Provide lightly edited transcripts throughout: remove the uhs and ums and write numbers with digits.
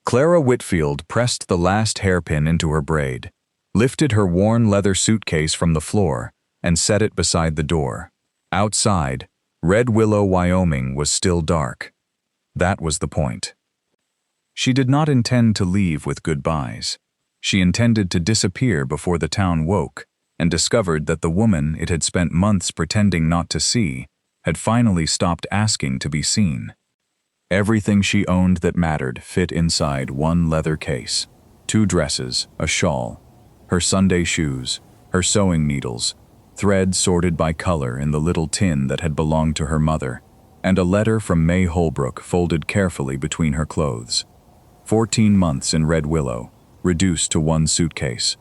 Clara Whitfield pressed the last hairpin into her braid, lifted her worn leather suitcase from the floor, and set it beside the door. Outside, Red Willow, Wyoming was still dark. That was the point. She did not intend to leave with goodbyes. She intended to disappear before the town woke and discovered that the woman it had spent months pretending not to see had finally stopped asking to be seen. Everything she owned that mattered fit inside one leather case: 2 dresses, a shawl, her Sunday shoes, her sewing needles, thread sorted by color in the little tin that had belonged to her mother, and a letter from May Holbrook folded carefully between her clothes. 14 months in Red Willow, reduced to 1 suitcase.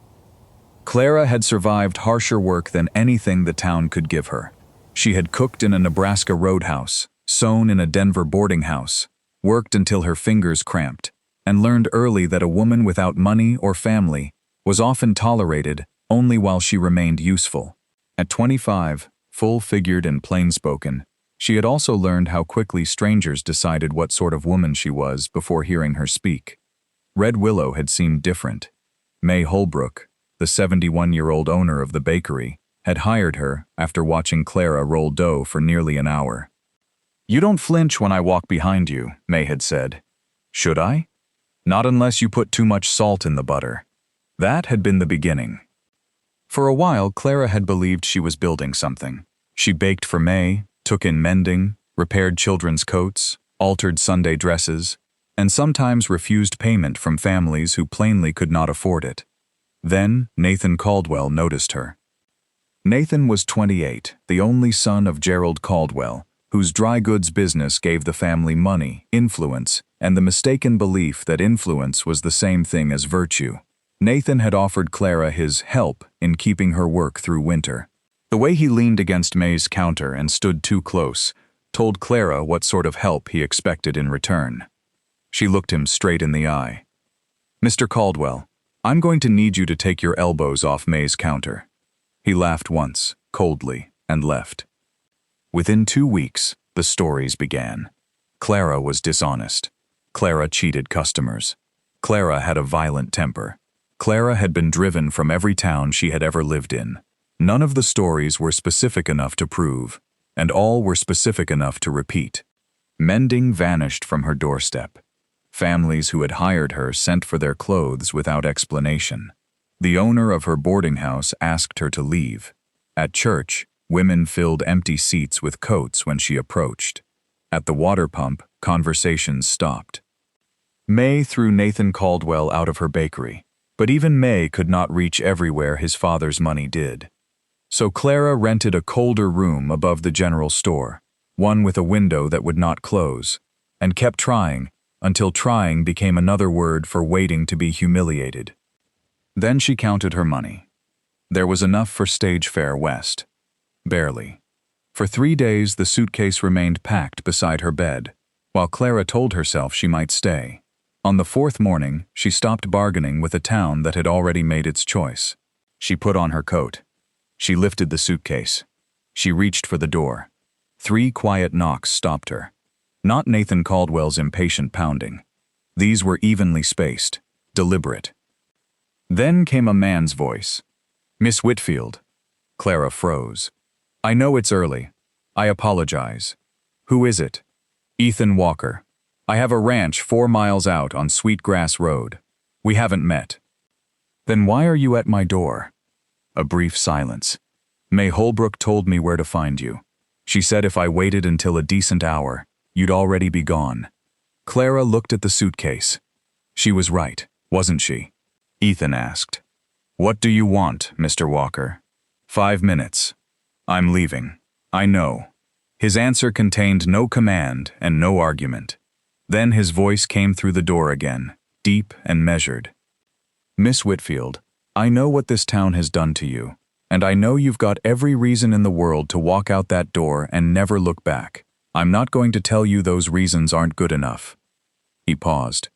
Clara had survived harsher work than anything the town could give her. She had cooked in a Nebraska roadhouse, sewn in a Denver boarding house, worked until her fingers cramped, and learned early that a woman without money or family was often tolerated only while she remained useful. At 25, full-figured and plain-spoken, she had also learned how quickly strangers decided what sort of woman she was before hearing her speak. Red Willow had seemed different. May Holbrook, the 71-year-old owner of the bakery, had hired her after watching Clara roll dough for nearly an hour. "You don't flinch when I walk behind you," May had said. "Should I?" "Not unless you put too much salt in the butter." That had been the beginning. For a while, Clara had believed she was building something. She baked for May, took in mending, repaired children's coats, altered Sunday dresses, and sometimes refused payment from families who plainly could not afford it. Then Nathan Caldwell noticed her. Nathan was 28, the only son of Gerald Caldwell, whose dry goods business gave the family money, influence, and the mistaken belief that influence was the same thing as virtue. Nathan had offered Clara his help in keeping her work through winter. The way he leaned against May's counter and stood too close told Clara what sort of help he expected in return. She looked him straight in the eye. "Mr. Caldwell, I'm going to need you to take your elbows off May's counter." He laughed once, coldly, and left. Within 2 weeks, the stories began. Clara was dishonest. Clara cheated customers. Clara had a violent temper. Clara had been driven from every town she had ever lived in. None of the stories were specific enough to prove, and all were specific enough to repeat. Mending vanished from her doorstep. Families who had hired her sent for their clothes without explanation. The owner of her boarding house asked her to leave. At church, women filled empty seats with coats when she approached. At the water pump, conversations stopped. May threw Nathan Caldwell out of her bakery, but even May could not reach everywhere his father's money did. So Clara rented a colder room above the general store, one with a window that would not close, and kept trying until trying became another word for waiting to be humiliated. Then she counted her money. There was enough for stage fare west. Barely. For 3 days the suitcase remained packed beside her bed, while Clara told herself she might stay. On the 4th morning, she stopped bargaining with a town that had already made its choice. She put on her coat. She lifted the suitcase. She reached for the door. 3 quiet knocks stopped her. Not Nathan Caldwell's impatient pounding. These were evenly spaced, deliberate. Then came a man's voice. "Miss Whitfield." Clara froze. "I know it's early. I apologize. Who is it?" "Ethan Walker. I have a ranch 4 miles out on Sweetgrass Road. We haven't met." "Then why are you at my door?" A brief silence. "May Holbrook told me where to find you. She said if I waited until a decent hour, you'd already be gone." Clara looked at the suitcase. She was right, wasn't she? Ethan asked. "What do you want, Mr. Walker?" "5 minutes. I'm leaving. I know." His answer contained no command and no argument. Then his voice came through the door again, deep and measured. "Miss Whitfield, I know what this town has done to you, and I know you've got every reason in the world to walk out that door and never look back. I'm not going to tell you those reasons aren't good enough." He paused.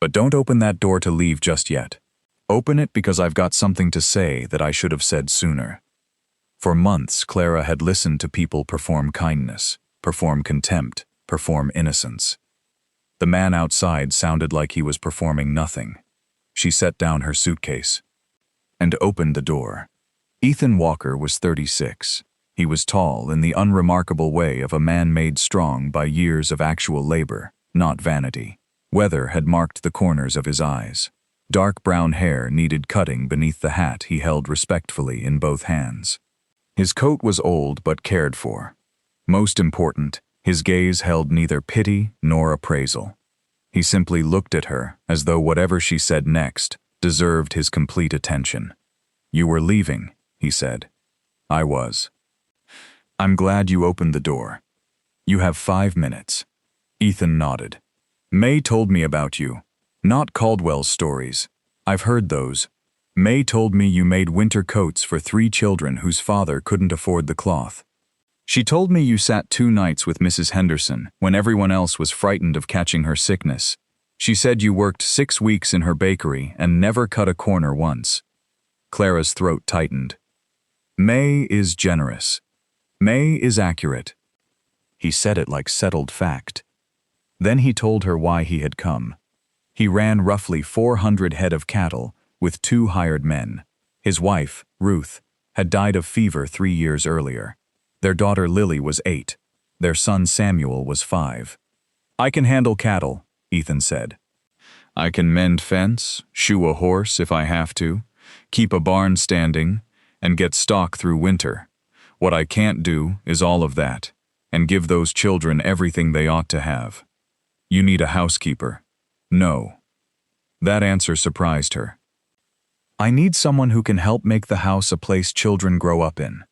"But don't open that door to leave just yet. Open it because I've got something to say that I should have said sooner." For months, Clara had listened to people perform kindness, perform contempt, perform innocence. The man outside sounded like he was performing nothing. She set down her suitcase and opened the door. Ethan Walker was 36. He was tall in the unremarkable way of a man made strong by years of actual labor, not vanity. Weather had marked the corners of his eyes. Dark brown hair needed cutting beneath the hat he held respectfully in both hands. His coat was old but cared for. Most important, his gaze held neither pity nor appraisal. He simply looked at her as though whatever she said next deserved his complete attention. "You were leaving," he said. "I was." "I'm glad you opened the door. You have 5 minutes." Ethan nodded. "May told me about you. Not Caldwell's stories. I've heard those. May told me you made winter coats for 3 children whose father couldn't afford the cloth. She told me you sat 2 nights with Mrs. Henderson when everyone else was frightened of catching her sickness. She said you worked 6 weeks in her bakery and never cut a corner once." Clara's throat tightened. May is generous. May is accurate. He said it like settled fact. Then he told her why he had come. He ran roughly 400 head of cattle with 2 hired men. His wife, Ruth, had died of fever 3 years earlier. Their daughter Lily was 8. Their son Samuel was 5. "I can handle cattle," Ethan said. "I can mend fence, shoe a horse if I have to, keep a barn standing, and get stock through winter. What I can't do is all of that, and give those children everything they ought to have. You need a housekeeper." "No." That answer surprised her. "I need someone who can help make the house a place children grow up in.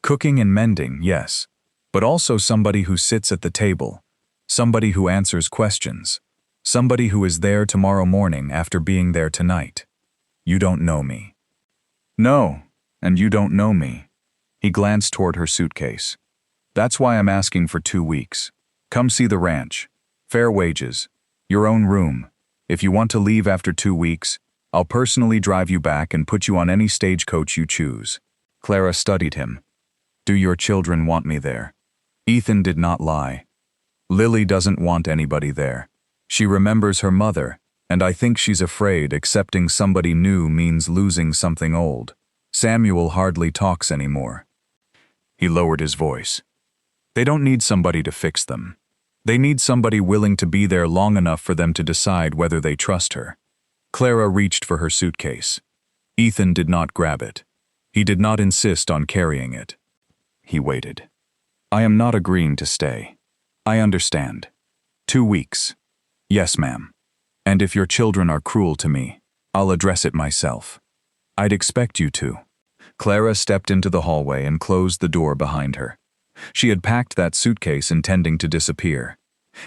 Cooking and mending, yes, but also somebody who sits at the table, somebody who answers questions, somebody who is there tomorrow morning after being there tonight. You don't know me." "No, and you don't know me." He glanced toward her suitcase. "That's why I'm asking for 2 weeks. Come see the ranch. Fair wages. Your own room. If you want to leave after 2 weeks, I'll personally drive you back and put you on any stagecoach you choose." Clara studied him. "Do your children want me there?" Ethan did not lie. "Lily doesn't want anybody there. She remembers her mother, and I think she's afraid accepting somebody new means losing something old. Samuel hardly talks anymore." He lowered his voice. "They don't need somebody to fix them. They need somebody willing to be there long enough for them to decide whether they trust her." Clara reached for her suitcase. Ethan did not grab it. He did not insist on carrying it. He waited. "I am not agreeing to stay. I understand. 2 weeks. Yes, ma'am. And if your children are cruel to me, I'll address it myself. I'd expect you to." Clara stepped into the hallway and closed the door behind her. She had packed that suitcase intending to disappear.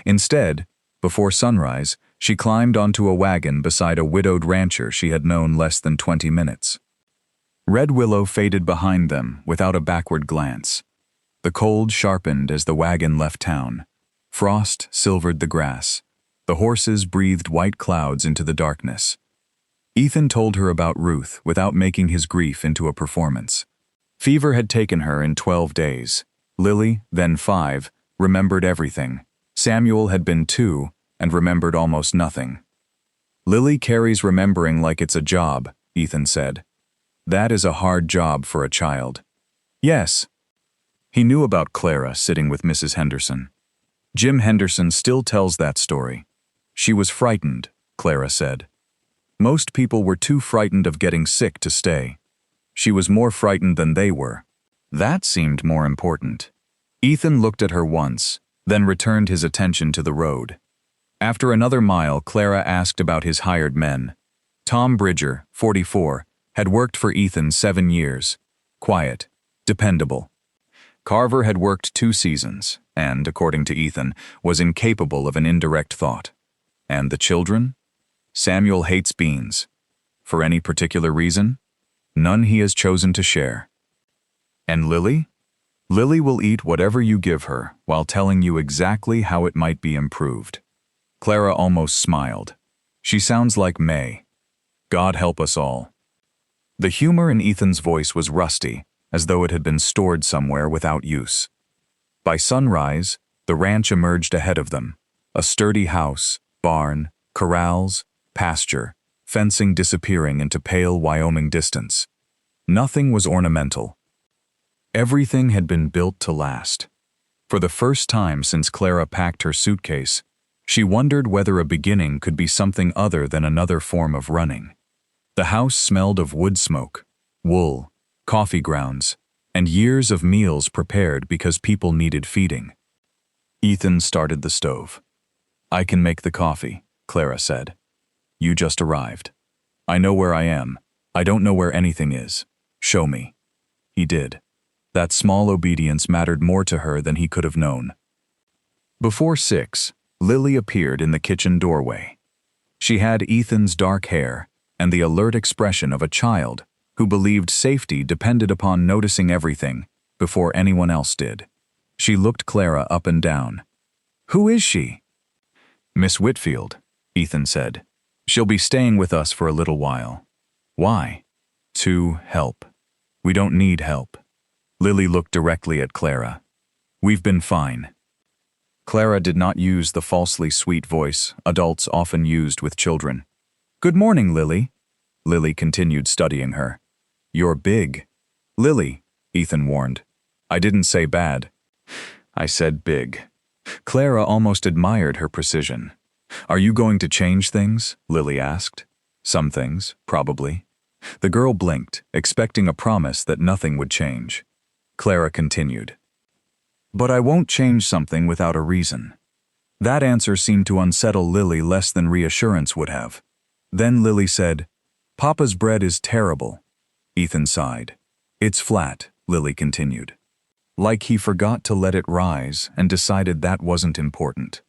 Instead, before sunrise, she climbed onto a wagon beside a widowed rancher she had known less than 20 minutes. Red Willow faded behind them without a backward glance. The cold sharpened as the wagon left town. Frost silvered the grass. The horses breathed white clouds into the darkness. Ethan told her about Ruth without making his grief into a performance. Fever had taken her in 12 days. Lily, then 5, remembered everything. Samuel had been 2 and remembered almost nothing. "Lily carries remembering like it's a job," Ethan said. "That is a hard job for a child." "Yes." He knew about Clara sitting with Mrs. Henderson. Jim Henderson still tells that story. "She was frightened," Clara said. "Most people were too frightened of getting sick to stay. She was more frightened than they were." That seemed more important. Ethan looked at her once, then returned his attention to the road. After another mile, Clara asked about his hired men. Tom Bridger, 44, had worked for Ethan 7 years. Quiet, dependable. Carver had worked 2 seasons, and, according to Ethan, was incapable of an indirect thought. And the children? Samuel hates beans. For any particular reason? None he has chosen to share. And Lily? Lily will eat whatever you give her while telling you exactly how it might be improved. Clara almost smiled. She sounds like May. God help us all. The humor in Ethan's voice was rusty, as though it had been stored somewhere without use. By sunrise, the ranch emerged ahead of them, A sturdy house, barn, corrals, pasture, fencing disappearing into pale Wyoming distance. Nothing was ornamental. Everything had been built to last. For the first time since Clara packed her suitcase, she wondered whether a beginning could be something other than another form of running. The house smelled of wood smoke, wool, coffee grounds, and years of meals prepared because people needed feeding. Ethan started the stove. "I can make the coffee," Clara said. "You just arrived. I know where I am. I don't know where anything is. Show me." He did. That small obedience mattered more to her than he could have known. Before 6, Lily appeared in the kitchen doorway. She had Ethan's dark hair and the alert expression of a child who believed safety depended upon noticing everything before anyone else did. She looked Clara up and down. "Who is she?" "Miss Whitfield," Ethan said. "She'll be staying with us for a little while." "Why?" "To help. We don't need help." Lily looked directly at Clara. "We've been fine." Clara did not use the falsely sweet voice adults often used with children. "Good morning, Lily." Lily continued studying her. "You're big." "Lily," Ethan warned. "I didn't say bad. I said big." Clara almost admired her precision. "Are you going to change things?" Lily asked. "Some things, probably." The girl blinked, expecting a promise that nothing would change. Clara continued. "But I won't change something without a reason." That answer seemed to unsettle Lily less than reassurance would have. Then Lily said, "Papa's bread is terrible." Ethan sighed. "It's flat," Lily continued. "Like he forgot to let it rise and decided that wasn't important."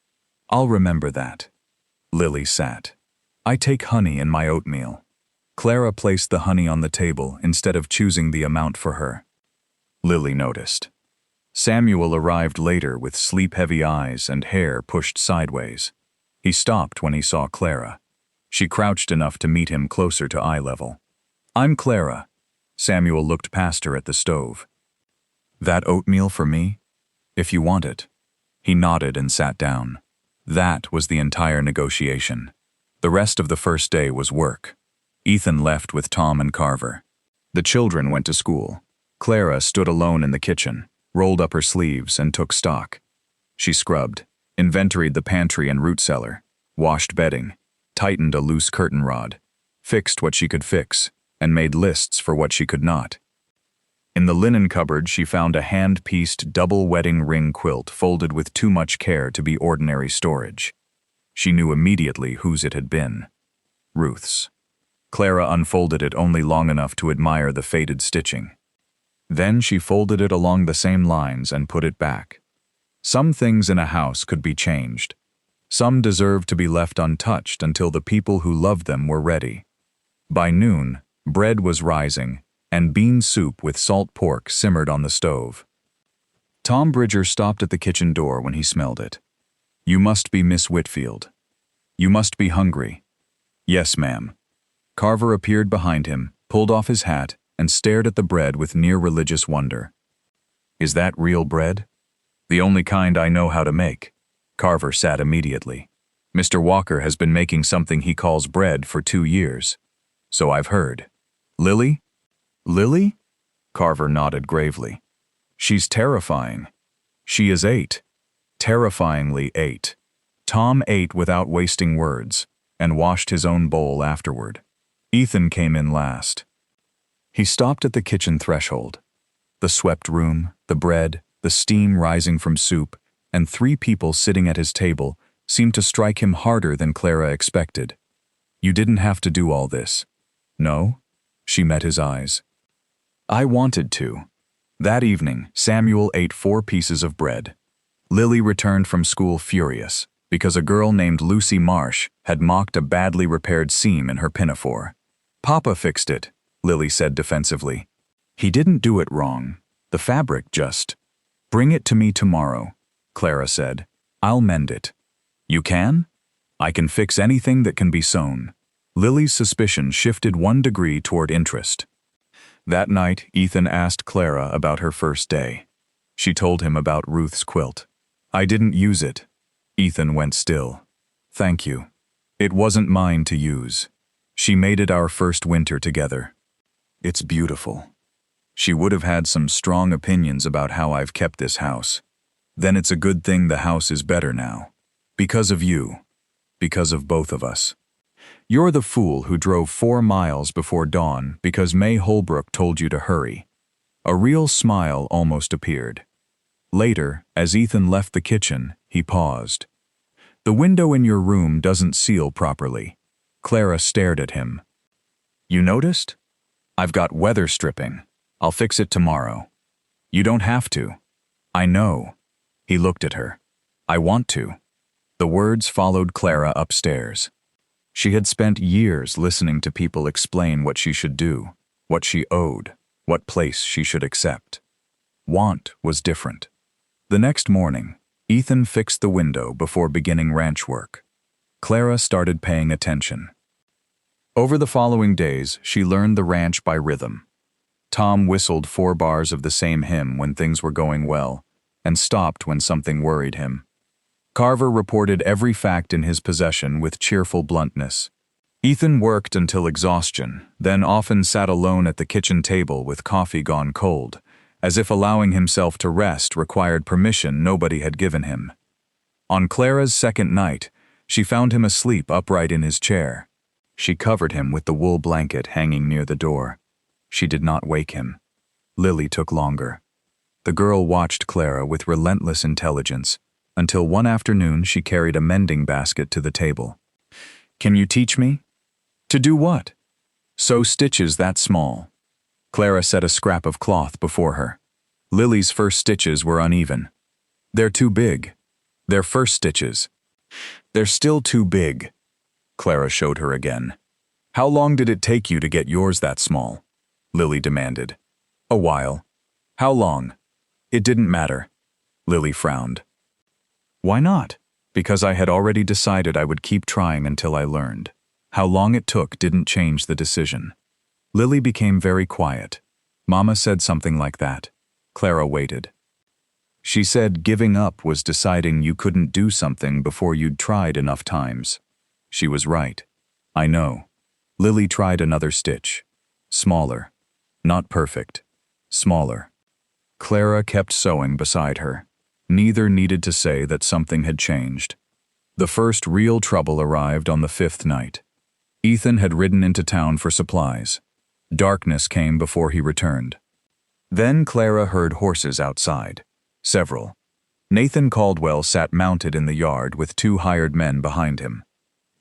"I'll remember that." Lily sat. "I take honey in my oatmeal." Clara placed the honey on the table instead of choosing the amount for her. Lily noticed. Samuel arrived later with sleep-heavy eyes and hair pushed sideways. He stopped when he saw Clara. She crouched enough to meet him closer to eye level. "I'm Clara." Samuel looked past her at the stove. "That oatmeal for me? If you want it." He nodded and sat down. That was the entire negotiation. The rest of the first day was work. Ethan left with Tom and Carver. The children went to school. Clara stood alone in the kitchen, rolled up her sleeves and took stock. She scrubbed, inventoried the pantry and root cellar, washed bedding, tightened a loose curtain rod, fixed what she could fix, and made lists for what she could not. In the linen cupboard she found a hand-pieced double wedding ring quilt folded with too much care to be ordinary storage. She knew immediately whose it had been. Ruth's. Clara unfolded it only long enough to admire the faded stitching. Then she folded it along the same lines and put it back. Some things in a house could be changed. Some deserved to be left untouched until the people who loved them were ready. By noon, bread was rising, and bean soup with salt pork simmered on the stove. Tom Bridger stopped at the kitchen door when he smelled it. "You must be Miss Whitfield. You must be hungry." "Yes, ma'am." Carver appeared behind him, pulled off his hat, and stared at the bread with near-religious wonder. "Is that real bread?" "The only kind I know how to make." Carver sat immediately. "Mr. Walker has been making something he calls bread for 2 years. So I've heard." "Lily?" "Lily?" Carver nodded gravely. "She's terrifying. She is 8. Terrifyingly 8. Tom ate without wasting words, and washed his own bowl afterward. Ethan came in last. He stopped at the kitchen threshold. The swept room, the bread, the steam rising from soup, and 3 people sitting at his table seemed to strike him harder than Clara expected. "You didn't have to do all this." "No?" She met his eyes. "I wanted to." That evening, Samuel ate 4 pieces of bread. Lily returned from school furious because a girl named Lucy Marsh had mocked a badly repaired seam in her pinafore. "Papa fixed it," Lily said defensively. "He didn't do it wrong. The fabric just—" "Bring it to me tomorrow," Clara said. "I'll mend it." "You can?" "I can fix anything that can be sewn." Lily's suspicion shifted 1 degree toward interest. That night, Ethan asked Clara about her first day. She told him about Ruth's quilt. "I didn't use it." Ethan went still. Thank you. It wasn't mine to use. She made it our first winter together. It's beautiful. She would have had some strong opinions about how I've kept this house. Then it's a good thing the house is better now. Because of you. Because of both of us. You're the fool who drove 4 miles before dawn because May Holbrook told you to hurry. A real smile almost appeared. Later, as Ethan left the kitchen, he paused. The window in your room doesn't seal properly. Clara stared at him. You noticed? I've got weather stripping. I'll fix it tomorrow. You don't have to. I know. He looked at her. I want to. The words followed Clara upstairs. She had spent years listening to people explain what she should do, what she owed, what place she should accept. Want was different. The next morning, Ethan fixed the window before beginning ranch work. Clara started paying attention. Over the following days, she learned the ranch by rhythm. Tom whistled 4 bars of the same hymn when things were going well, and stopped when something worried him. Carver reported every fact in his possession with cheerful bluntness. Ethan worked until exhaustion, then often sat alone at the kitchen table with coffee gone cold, as if allowing himself to rest required permission nobody had given him. On Clara's second night, she found him asleep upright in his chair. She covered him with the wool blanket hanging near the door. She did not wake him. Lily took longer. The girl watched Clara with relentless intelligence, until one afternoon she carried a mending basket to the table. Can you teach me? To do what? Sew stitches that small. Clara set a scrap of cloth before her. Lily's first stitches were uneven. They're too big. They're first stitches. They're still too big. Clara showed her again. How long did it take you to get yours that small? Lily demanded. A while. How long? It didn't matter. Lily frowned. Why not? Because I had already decided I would keep trying until I learned. How long it took didn't change the decision. Lily became very quiet. Mama said something like that. Clara waited. She said giving up was deciding you couldn't do something before you'd tried enough times. She was right. I know. Lily tried another stitch. Smaller. Not perfect. Smaller. Clara kept sewing beside her. Neither needed to say that something had changed. The first real trouble arrived on the 5th night. Ethan had ridden into town for supplies. Darkness came before he returned. Then Clara heard horses outside. Several. Nathan Caldwell sat mounted in the yard with 2 hired men behind him.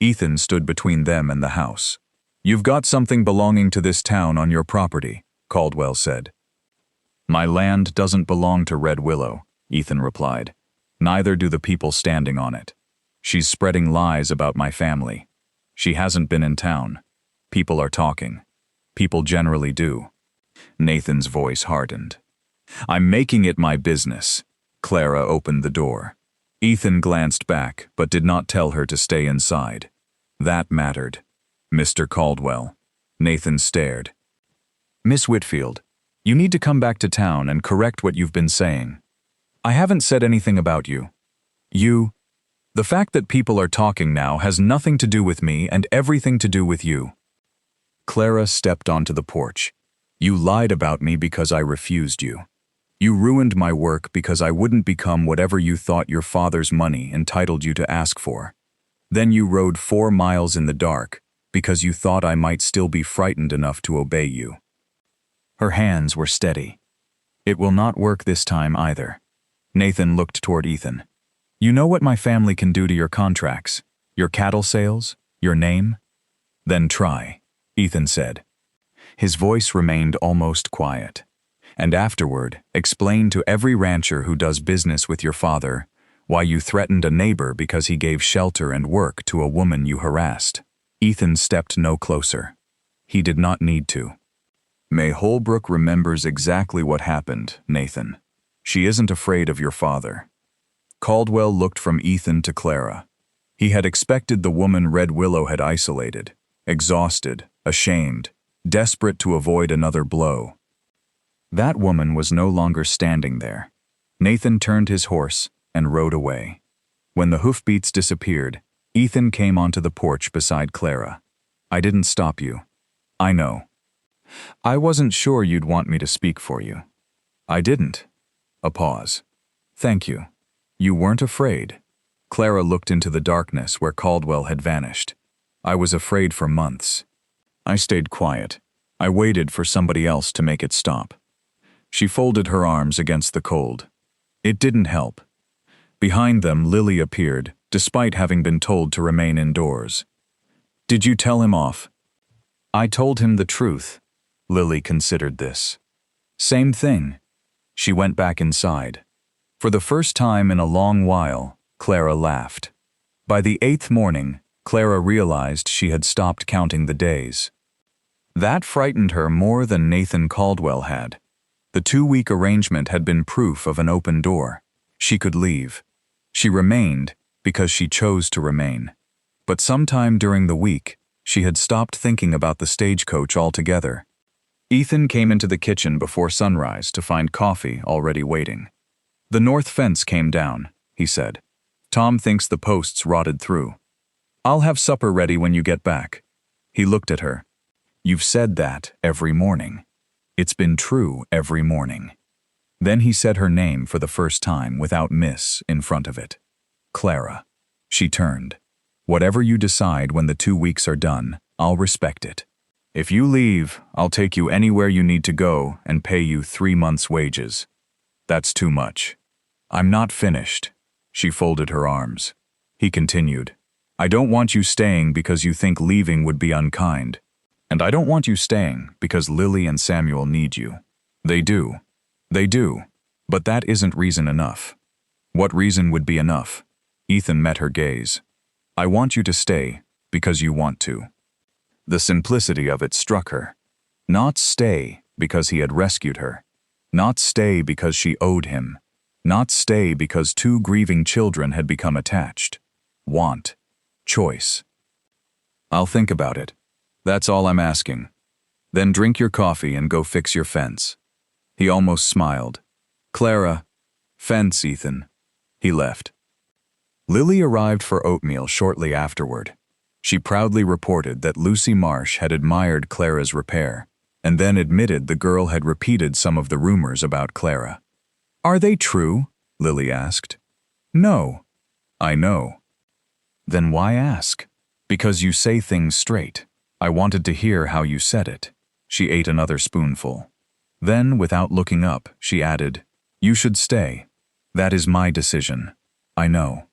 Ethan stood between them and the house. You've got something belonging to this town on your property, Caldwell said. My land doesn't belong to Red Willow, Ethan replied. Neither do the people standing on it. She's spreading lies about my family. She hasn't been in town. People are talking. People generally do. Nathan's voice hardened. I'm making it my business. Clara opened the door. Ethan glanced back, but did not tell her to stay inside. That mattered. Mr. Caldwell. Nathan stared. Miss Whitfield, you need to come back to town and correct what you've been saying. I haven't said anything about you. The fact that people are talking now has nothing to do with me and everything to do with you. Clara stepped onto the porch. You lied about me because I refused you. You ruined my work because I wouldn't become whatever you thought your father's money entitled you to ask for. Then you rode 4 miles in the dark because you thought I might still be frightened enough to obey you. Her hands were steady. It will not work this time either. Nathan looked toward Ethan. You know what my family can do to your contracts, your cattle sales, your name? Then try, Ethan said. His voice remained almost quiet. And afterward, explain to every rancher who does business with your father why you threatened a neighbor because he gave shelter and work to a woman you harassed. Ethan stepped no closer. He did not need to. May Holbrook remembers exactly what happened, Nathan. She isn't afraid of your father. Caldwell looked from Ethan to Clara. He had expected the woman Red Willow had isolated, exhausted, ashamed, desperate to avoid another blow. That woman was no longer standing there. Nathan turned his horse and rode away. When the hoofbeats disappeared, Ethan came onto the porch beside Clara. I didn't stop you. I know. I wasn't sure you'd want me to speak for you. I didn't. A pause. Thank you. You weren't afraid. Clara looked into the darkness where Caldwell had vanished. I was afraid for months. I stayed quiet. I waited for somebody else to make it stop. She folded her arms against the cold. It didn't help. Behind them, Lily appeared, despite having been told to remain indoors. Did you tell him off? I told him the truth. Lily considered this. Same thing. She went back inside. For the first time in a long while, Clara laughed. By the 8th morning, Clara realized she had stopped counting the days. That frightened her more than Nathan Caldwell had. The 2-week arrangement had been proof of an open door. She could leave. She remained because she chose to remain. But sometime during the week, she had stopped thinking about the stagecoach altogether. Ethan came into the kitchen before sunrise to find coffee already waiting. The north fence came down, he said. Tom thinks the posts rotted through. I'll have supper ready when you get back. He looked at her. You've said that every morning. It's been true every morning. Then he said her name for the first time without miss in front of it. Clara. She turned. Whatever you decide when the 2 weeks are done, I'll respect it. If you leave, I'll take you anywhere you need to go and pay you 3 months' wages. That's too much. I'm not finished. She folded her arms. He continued. I don't want you staying because you think leaving would be unkind. And I don't want you staying because Lily and Samuel need you. They do. They do. But that isn't reason enough. What reason would be enough? Ethan met her gaze. I want you to stay because you want to. The simplicity of it struck her. Not stay because he had rescued her. Not stay because she owed him. Not stay because 2 grieving children had become attached. Want. Choice. I'll think about it. That's all I'm asking. Then drink your coffee and go fix your fence. He almost smiled. Clara. Fence, Ethan. He left. Lily arrived for oatmeal shortly afterward. She proudly reported that Lucy Marsh had admired Clara's repair, and then admitted the girl had repeated some of the rumors about Clara. Are they true? Lily asked. No. I know. Then why ask? Because you say things straight. I wanted to hear how you said it. She ate another spoonful. Then, without looking up, she added, You should stay. That is my decision. I know.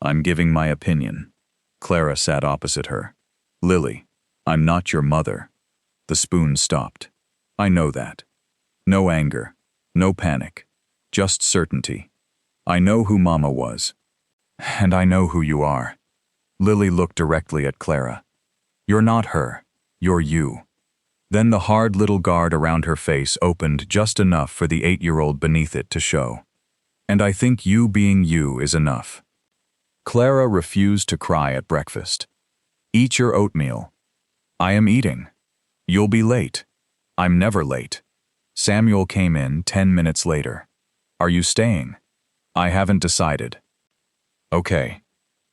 I'm giving my opinion. Clara sat opposite her. Lily, I'm not your mother. The spoon stopped. I know that. No anger. No panic. Just certainty. I know who Mama was. And I know who you are. Lily looked directly at Clara. You're not her. You're you. Then the hard little guard around her face opened just enough for the 8-year-old beneath it to show. And I think you being you is enough. Clara refused to cry at breakfast. Eat your oatmeal. I am eating. You'll be late. I'm never late. Samuel came in 10 minutes later. Are you staying? I haven't decided. Okay.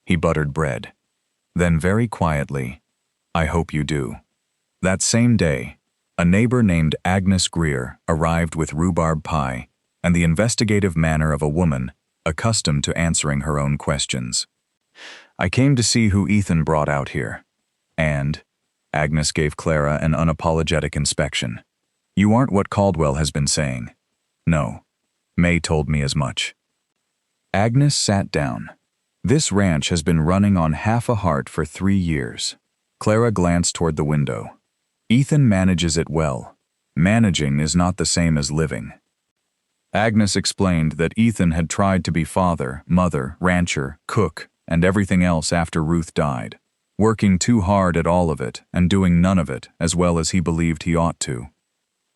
He buttered bread. Then very quietly, I hope you do. That same day, a neighbor named Agnes Greer arrived with rhubarb pie and the investigative manner of a woman accustomed to answering her own questions. I came to see who Ethan brought out here. And, Agnes gave Clara an unapologetic inspection. You aren't what Caldwell has been saying. No. May told me as much. Agnes sat down. This ranch has been running on half a heart for 3 years. Clara glanced toward the window. Ethan manages it well. Managing is not the same as living. Agnes explained that Ethan had tried to be father, mother, rancher, cook, and everything else after Ruth died, working too hard at all of it and doing none of it as well as he believed he ought to.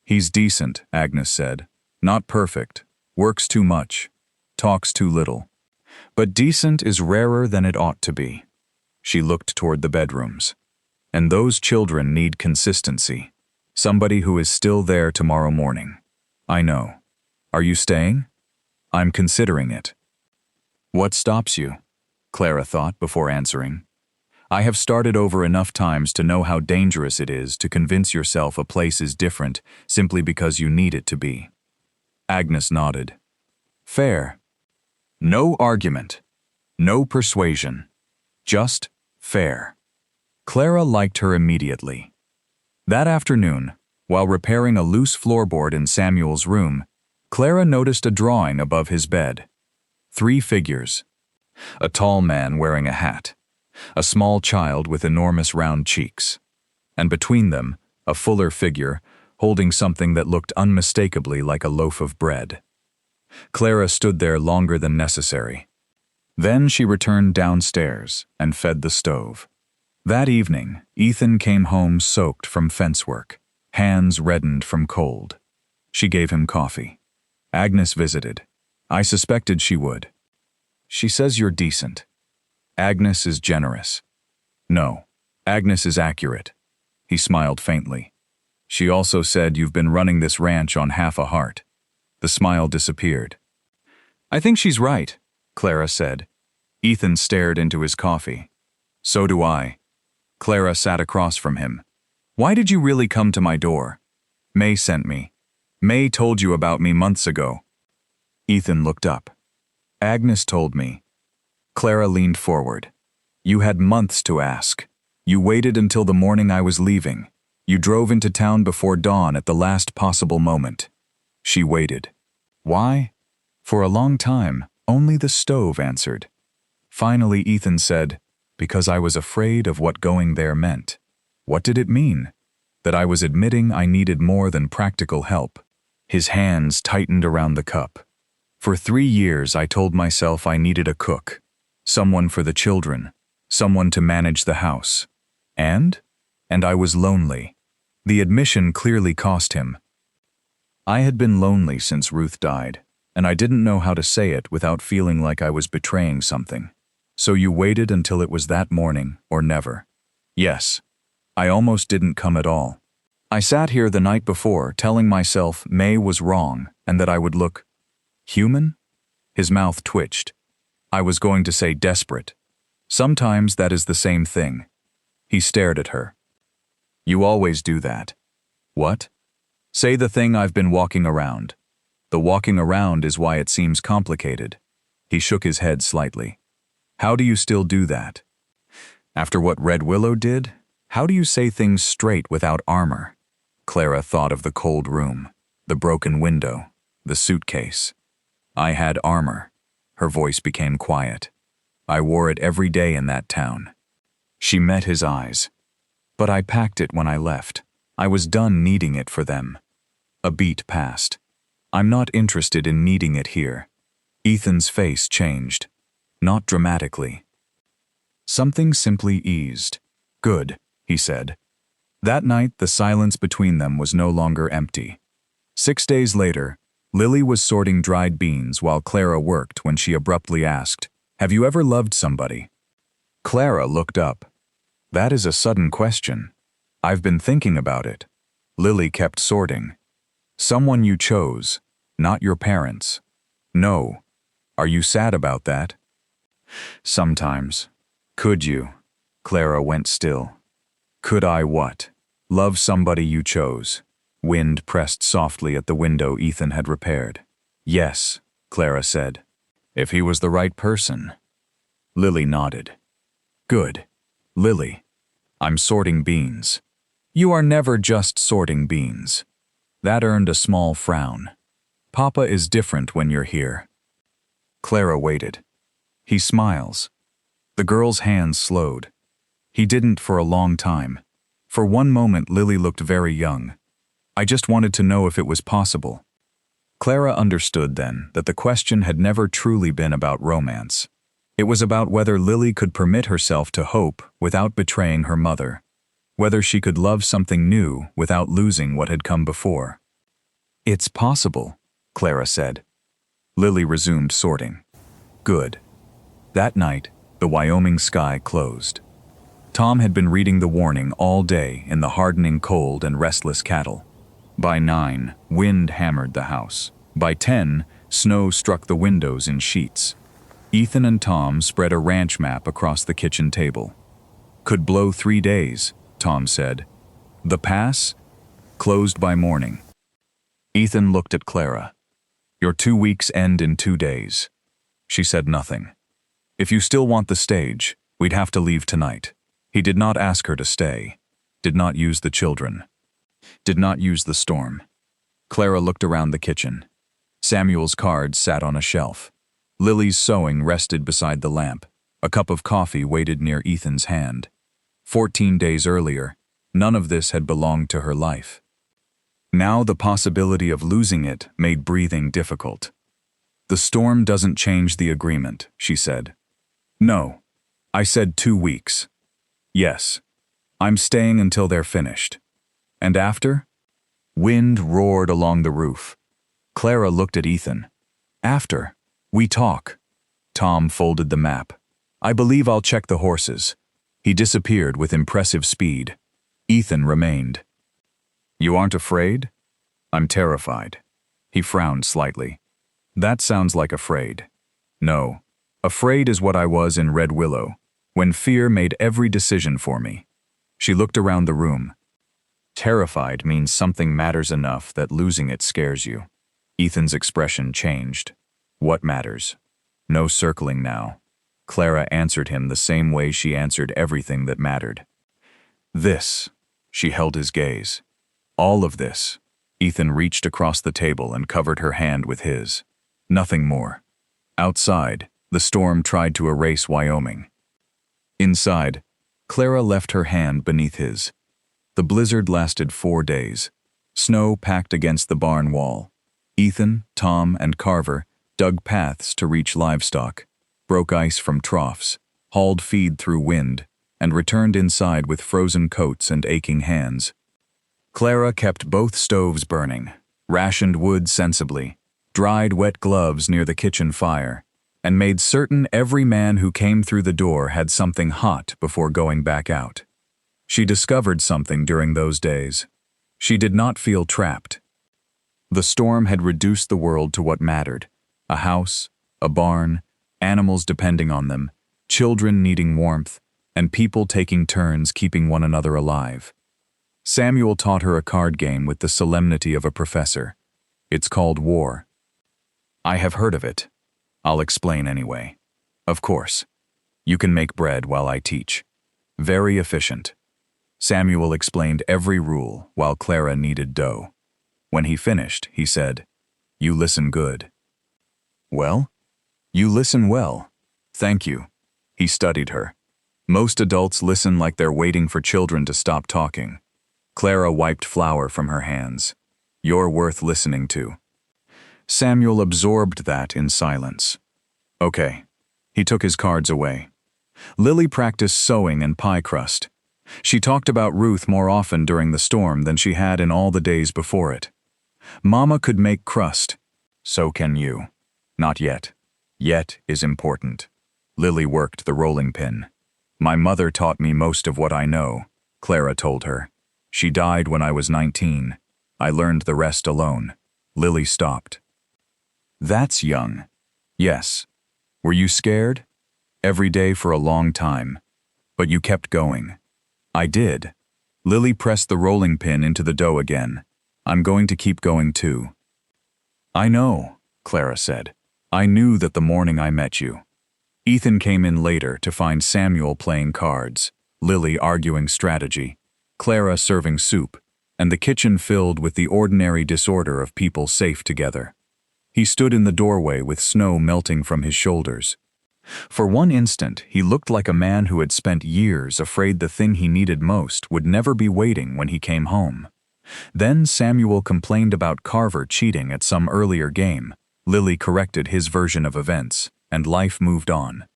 He's decent, Agnes said. Not perfect. Works too much. Talks too little. But decent is rarer than it ought to be. She looked toward the bedrooms. And those children need consistency. Somebody who is still there tomorrow morning. I know. Are you staying? I'm considering it. What stops you? Clara thought before answering. I have started over enough times to know how dangerous it is to convince yourself a place is different simply because you need it to be. Agnes nodded. Fair. No argument. No persuasion. Just fair. Clara liked her immediately. That afternoon, while repairing a loose floorboard in Samuel's room, Clara noticed a drawing above his bed. 3 figures. A tall man wearing a hat, a small child with enormous round cheeks, and between them, a fuller figure holding something that looked unmistakably like a loaf of bread. Clara stood there longer than necessary. Then she returned downstairs and fed the stove. That evening, Ethan came home soaked from fence work, hands reddened from cold. She gave him coffee. Agnes visited. I suspected she would. She says you're decent. Agnes is generous. No, Agnes is accurate. He smiled faintly. She also said you've been running this ranch on half a heart. The smile disappeared. I think she's right, Clara said. Ethan stared into his coffee. So do I. Clara sat across from him. Why did you really come to my door? May sent me. May told you about me months ago. Ethan looked up. Agnes told me. Clara leaned forward. You had months to ask. You waited until the morning I was leaving. You drove into town before dawn at the last possible moment. She waited. Why? For a long time, only the stove answered. Finally, Ethan said, because I was afraid of what going there meant. What did it mean? That I was admitting I needed more than practical help. His hands tightened around the cup. For 3 years, I told myself I needed a cook, someone for the children, someone to manage the house. And I was lonely. The admission clearly cost him. I had been lonely since Ruth died, and I didn't know how to say it without feeling like I was betraying something. So you waited until it was that morning, or never. Yes. I almost didn't come at all. I sat here the night before telling myself May was wrong and that I would look human? His mouth twitched. I was going to say desperate. Sometimes that is the same thing. He stared at her. You always do that. What? Say the thing I've been walking around. The walking around is why it seems complicated. He shook his head slightly. How do you still do that? After what Red Willow did, how do you say things straight without armor? Clara thought of the cold room, the broken window, the suitcase. I had armor. Her voice became quiet. I wore it every day in that town. She met his eyes. But I packed it when I left. I was done needing it for them. A beat passed. I'm not interested in needing it here. Ethan's face changed. Not dramatically. Something simply eased. Good, he said. That night, the silence between them was no longer empty. 6 days later, Lily was sorting dried beans while Clara worked when she abruptly asked, Have you ever loved somebody? Clara looked up. That is a sudden question. I've been thinking about it. Lily kept sorting. Someone you chose, not your parents. No. Are you sad about that? Sometimes. Could you? Clara went still. Could I what? Love somebody you chose. Wind pressed softly at the window Ethan had repaired. Yes, Clara said. If he was the right person. Lily nodded. Good. Lily, I'm sorting beans. You are never just sorting beans. That earned a small frown. Papa is different when you're here. Clara waited. He smiles. The girl's hands slowed. He didn't for a long time. For one moment, Lily looked very young. I just wanted to know if it was possible. Clara understood then that the question had never truly been about romance. It was about whether Lily could permit herself to hope without betraying her mother, whether she could love something new without losing what had come before. It's possible, Clara said. Lily resumed sorting. Good. That night, the Wyoming sky closed. Tom had been reading the warning all day in the hardening cold and restless cattle. By 9, wind hammered the house. By 10, snow struck the windows in sheets. Ethan and Tom spread a ranch map across the kitchen table. Could blow 3 days, Tom said. The pass? Closed by morning. Ethan looked at Clara. Your 2 weeks end in 2 days. She said nothing. If you still want the stage, we'd have to leave tonight. He did not ask her to stay. Did not use the children. Did not use the storm. Clara looked around the kitchen. Samuel's cards sat on a shelf. Lily's sewing rested beside the lamp. A cup of coffee waited near Ethan's hand. 14 days earlier, none of this had belonged to her life. Now the possibility of losing it made breathing difficult. The storm doesn't change the agreement, she said. No. I said 2 weeks. Yes. I'm staying until they're finished. And after? Wind roared along the roof. Clara looked at Ethan. After, we talk. Tom folded the map. I believe I'll check the horses. He disappeared with impressive speed. Ethan remained. You aren't afraid? I'm terrified. He frowned slightly. That sounds like afraid. No. Afraid is what I was in Red Willow, when fear made every decision for me. She looked around the room. Terrified means something matters enough that losing it scares you. Ethan's expression changed. What matters? No circling now. Clara answered him the same way she answered everything that mattered. This. She held his gaze. All of this. Ethan reached across the table and covered her hand with his. Nothing more. Outside, the storm tried to erase Wyoming. Inside, Clara left her hand beneath his. The blizzard lasted 4 days. Snow packed against the barn wall. Ethan, Tom, and Carver dug paths to reach livestock, broke ice from troughs, hauled feed through wind, and returned inside with frozen coats and aching hands. Clara kept both stoves burning, rationed wood sensibly, dried wet gloves near the kitchen fire, and made certain every man who came through the door had something hot before going back out. She discovered something during those days. She did not feel trapped. The storm had reduced the world to what mattered: a house, a barn, animals depending on them, children needing warmth, and people taking turns keeping one another alive. Samuel taught her a card game with the solemnity of a professor. It's called war. I have heard of it. I'll explain anyway. Of course. You can make bread while I teach. Very efficient. Samuel explained every rule while Clara kneaded dough. When he finished, he said, You listen good. Well? You listen well. Thank you. He studied her. Most adults listen like they're waiting for children to stop talking. Clara wiped flour from her hands. You're worth listening to. Samuel absorbed that in silence. Okay. He took his cards away. Lily practiced sewing and pie crust. She talked about Ruth more often during the storm than she had in all the days before it. Mama could make crust. So can you. Not yet. Yet is important. Lily worked the rolling pin. My mother taught me most of what I know, Clara told her. She died when I was 19. I learned the rest alone. Lily stopped. That's young. Yes. Were you scared? Every day for a long time. But you kept going. I did. Lily pressed the rolling pin into the dough again. I'm going to keep going too. I know, Clara said. I knew that the morning I met you. Ethan came in later to find Samuel playing cards, Lily arguing strategy, Clara serving soup, and the kitchen filled with the ordinary disorder of people safe together. He stood in the doorway with snow melting from his shoulders. For one instant, he looked like a man who had spent years afraid the thing he needed most would never be waiting when he came home. Then Samuel complained about Carver cheating at some earlier game. Lily corrected his version of events, and life moved on.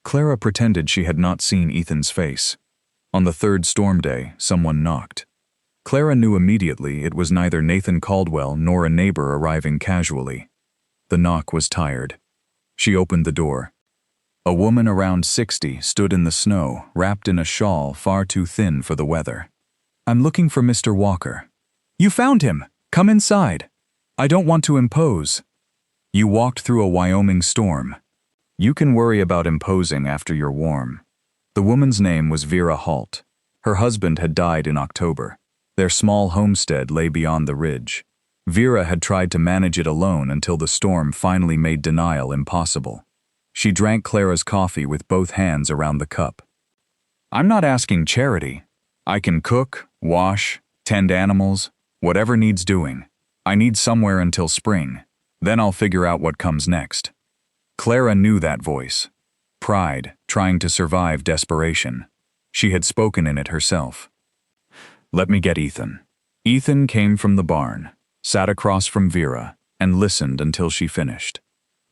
Clara pretended she had not seen Ethan's face. On the third storm day, someone knocked. Clara knew immediately it was neither Nathan Caldwell nor a neighbor arriving casually. The knock was tired. She opened the door. A woman around 60 stood in the snow, wrapped in a shawl far too thin for the weather. I'm looking for Mr. Walker. You found him! Come inside. I don't want to impose. You walked through a Wyoming storm. You can worry about imposing after you're warm. The woman's name was Vera Halt. Her husband had died in October. Their small homestead lay beyond the ridge. Vera had tried to manage it alone until the storm finally made denial impossible. She drank Clara's coffee with both hands around the cup. I'm not asking charity. I can cook, wash, tend animals, whatever needs doing. I need somewhere until spring. Then I'll figure out what comes next. Clara knew that voice. Pride, trying to survive desperation. She had spoken in it herself. Let me get Ethan. Ethan came from the barn, sat across from Vera, and listened until she finished.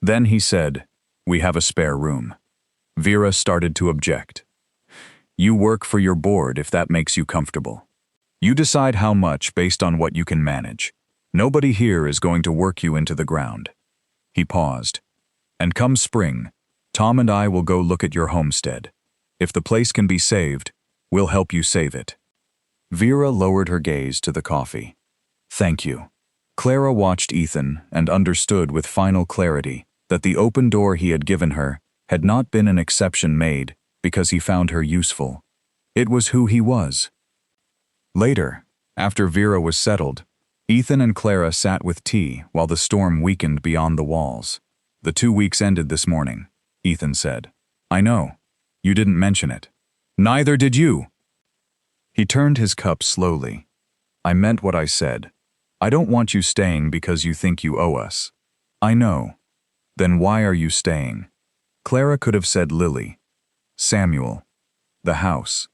Then he said, "We have a spare room." Vera started to object. You work for your board if that makes you comfortable. You decide how much based on what you can manage. Nobody here is going to work you into the ground. He paused. And come spring, Tom and I will go look at your homestead. If the place can be saved, we'll help you save it. Vera lowered her gaze to the coffee. Thank you. Clara watched Ethan and understood with final clarity that the open door he had given her had not been an exception made because he found her useful. It was who he was. Later, after Vera was settled, Ethan and Clara sat with tea while the storm weakened beyond the walls. The 2 weeks ended this morning, Ethan said. I know. You didn't mention it. Neither did you. He turned his cup slowly. I meant what I said. I don't want you staying because you think you owe us. I know. Then why are you staying? Clara could have said Lily. Samuel. The house.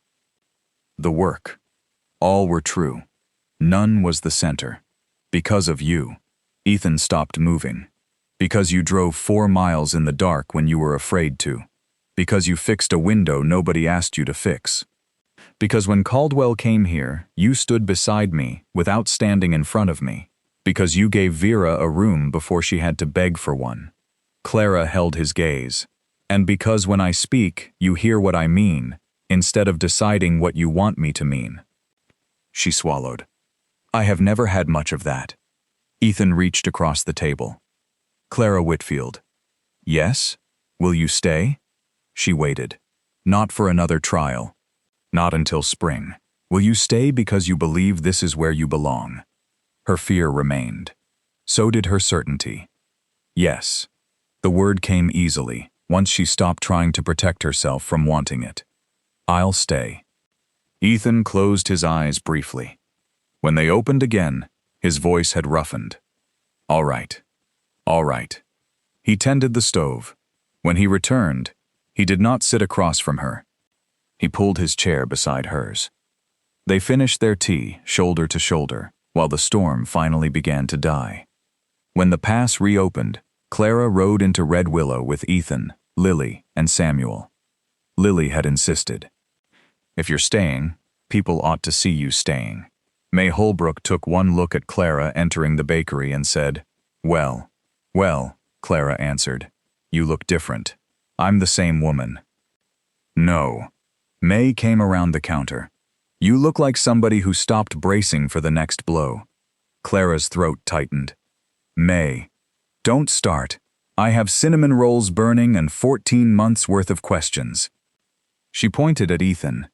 The work. All were true. None was the center. Because of you. Ethan stopped moving. Because you drove 4 miles in the dark when you were afraid to. Because you fixed a window nobody asked you to fix. Because when Caldwell came here, you stood beside me without standing in front of me. Because you gave Vera a room before she had to beg for one. Clara held his gaze. And because when I speak, you hear what I mean, instead of deciding what you want me to mean. She swallowed. I have never had much of that. Ethan reached across the table. Clara Whitfield. Yes? Will you stay? She waited. Not for another trial. Not until spring. Will you stay because you believe this is where you belong? Her fear remained. So did her certainty. Yes. The word came easily, once she stopped trying to protect herself from wanting it. I'll stay. Ethan closed his eyes briefly. When they opened again, his voice had roughened. All right. All right. He tended the stove. When he returned, he did not sit across from her. He pulled his chair beside hers. They finished their tea, shoulder to shoulder, while the storm finally began to die. When the pass reopened, Clara rode into Red Willow with Ethan, Lily, and Samuel. Lily had insisted. If you're staying, people ought to see you staying. May Holbrook took one look at Clara entering the bakery and said, Well, Clara answered. You look different. I'm the same woman. No. May came around the counter. You look like somebody who stopped bracing for the next blow. Clara's throat tightened. May. Don't start. I have cinnamon rolls burning and 14 months' worth of questions. She pointed at Ethan.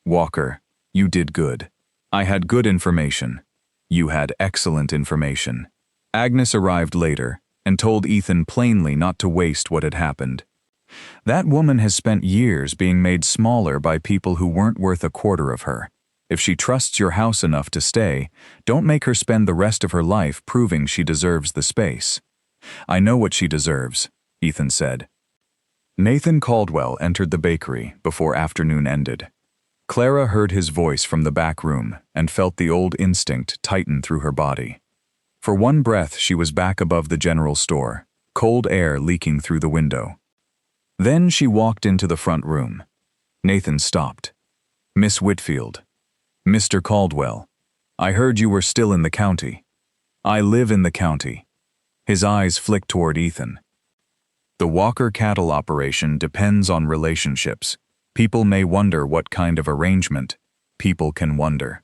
Walker, you did good. I had good information. You had excellent information. Agnes arrived later and told Ethan plainly not to waste what had happened. That woman has spent years being made smaller by people who weren't worth a quarter of her. If she trusts your house enough to stay, don't make her spend the rest of her life proving she deserves the space. I know what she deserves, Ethan said. Nathan Caldwell entered the bakery before afternoon ended. Clara heard his voice from the back room and felt the old instinct tighten through her body. For one breath she was back above the general store, cold air leaking through the window. Then she walked into the front room. Nathan stopped. Miss Whitfield. Mr. Caldwell. I heard you were still in the county. I live in the county. His eyes flicked toward Ethan. The Walker cattle operation depends on relationships. People may wonder what kind of arrangement. People can wonder.